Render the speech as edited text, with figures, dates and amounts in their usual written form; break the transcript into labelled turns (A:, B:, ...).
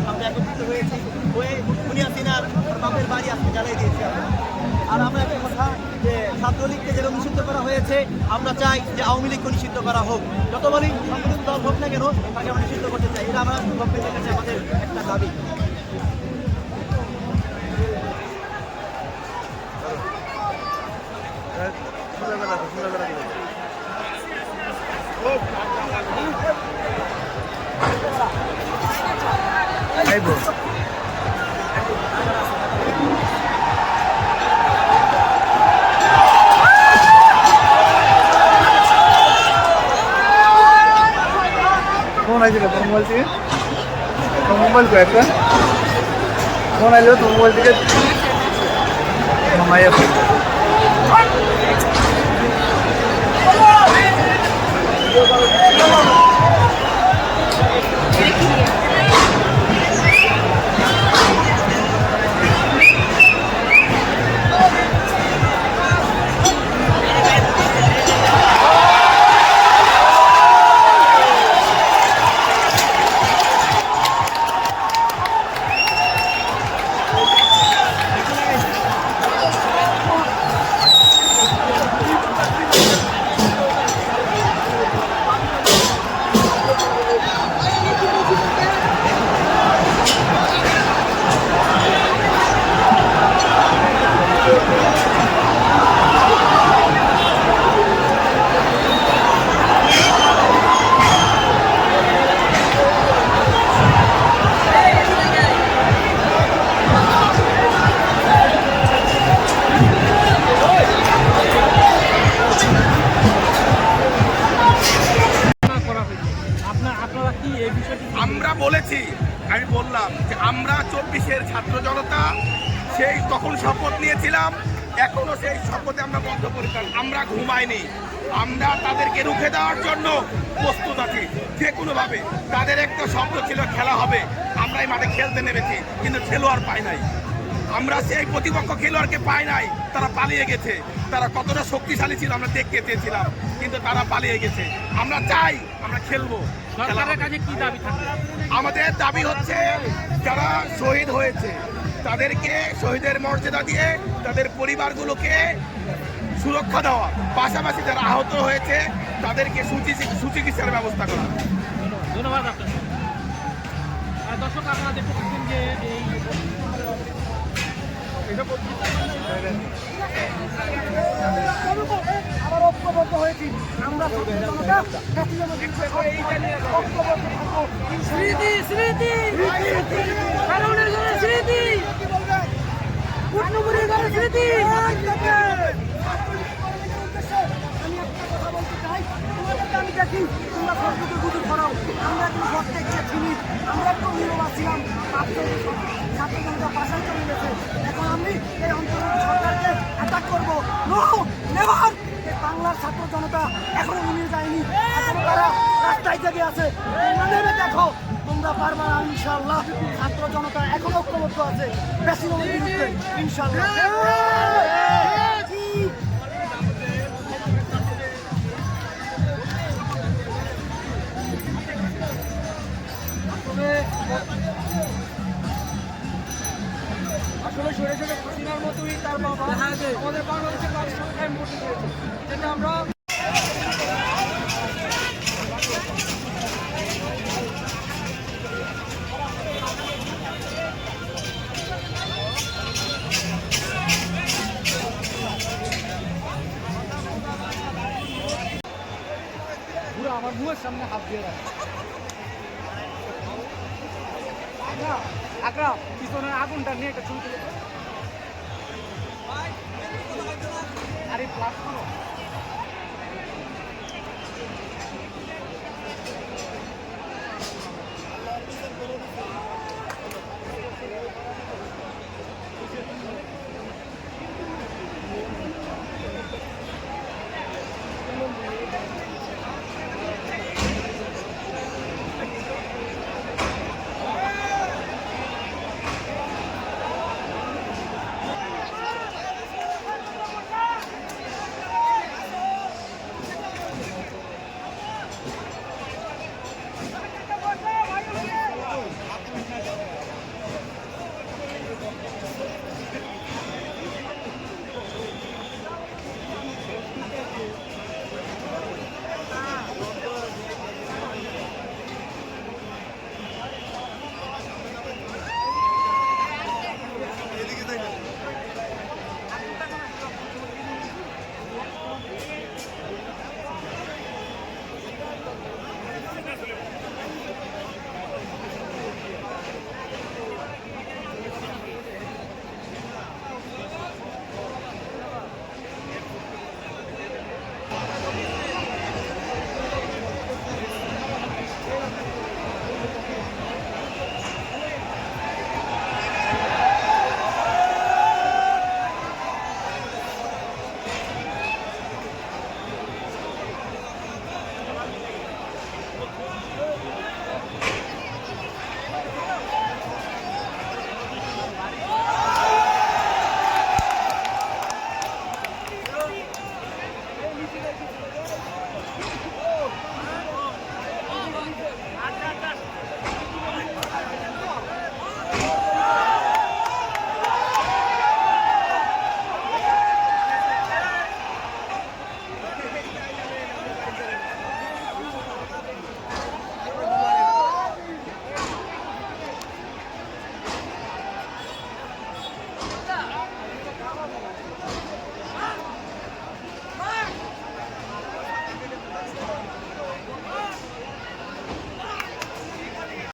A: আমরা একত্রিত হয়েছি হয়ে দুনিয়া সিনার বাপের বাড়ি আজকে জ্বালিয়ে দিয়েছি আর আমরা একটা কথা যে ছাত্রলীগকে যেটা নিষিদ্ধ করা হয়েছে আমরা চাই যে আওয়ামী লীগকে নিষিদ্ধ করা হোক যতবারই সংগঠিত দল হোক না কেন তাকে আমরা নিষিদ্ধ করতে চাই এটা আমরা গভর্নমেন্টের কাছে আমাদের একটা দাবি
B: ফোন আইছিল তোর মোবাইল থেকে তোর মোবাইল কো একটা ফোন আইলো তোর মোবাইল থেকে মামাইয়া
C: আমরা বলেছি আমি বললাম যে আমরা 24-এর ছাত্র জনতা সেই তখন শপথ নিয়েছিলাম এখনো সেই শপথে আমরা বদ্ধপরিকর আমরা ঘুমাইনি আমরা তাদেরকে রুখে দেওয়ার জন্য প্রস্তুত আছি যে কোনোভাবে তাদের একটা শব্দ ছিল খেলা হবে আমরা এই মাঠে খেলতে নেমেছি কিন্তু খেলোয়াড় পাই নাই আমরা সেই প্রতিপক্ষ খেলোয়াড়কে পাই নাই তারা পালিয়ে গেছে তারা কতটা শক্তিশালী ছিল আমরা দেখতে চেয়েছিলাম কিন্তু তারা পালিয়ে গেছে আমরা চাই আমরা খেলবো
D: সরকারের কাছে কি দাবি থাকবে
C: আমাদের দাবি হচ্ছে যারা শহীদ হয়েছে তাদেরকে শহীদের মর্যাদা দিয়ে তাদের পরিবারগুলোকে সুরক্ষা দেওয়া পাশাপাশি যারা আহত হয়েছে তাদেরকে সুচিকিৎসার ব্যবস্থা করা
D: ধন্যবাদ আপনাকে দর্শক আপনারা দেখতে পাচ্ছেন যে এই
A: আবার ঐক্যবদ্ধ হয়েছি আমরা
D: স্মৃতি স্মৃতি কারণের ঘরে স্মৃতি কুটনুপুরের ঘরে স্মৃতি
A: আমি দেখি তোমরা সরকারকে বুঝে করাও আমরা একটু ঘরতে গিয়ে চিনি আমরা একটু নিরবা ছিলাম ছাত্র জনতা পাশায় চলে গেছে এখন আমি এই অঞ্চলের সরকারকে অ্যাটাক করবো নেভার বাংলার ছাত্র জনতা এখনো উনিয়ে যায়নি এখনো তারা রাস্তায় জেগে আছে নেমে দেখো তোমরা পারবা না ইনশাল্লাহ ছাত্র জনতা এখনো ঐক্যবদ্ধ আছে বেশি বিরুদ্ধে ইনশাল্লাহ
D: আসলে সরে সরে হাসিনার মতোই তার বাবা আমাদের বাংলাদেশের বাড়ির সংখ্যায় মোটি করেছে যেটা আমরা পুরো আমার মুখের সামনে হাত দিয়ে রাখে আকরাম পিছনের আগুনটা নিয়ে একটা ছবি তুলে আরে প্লাস করো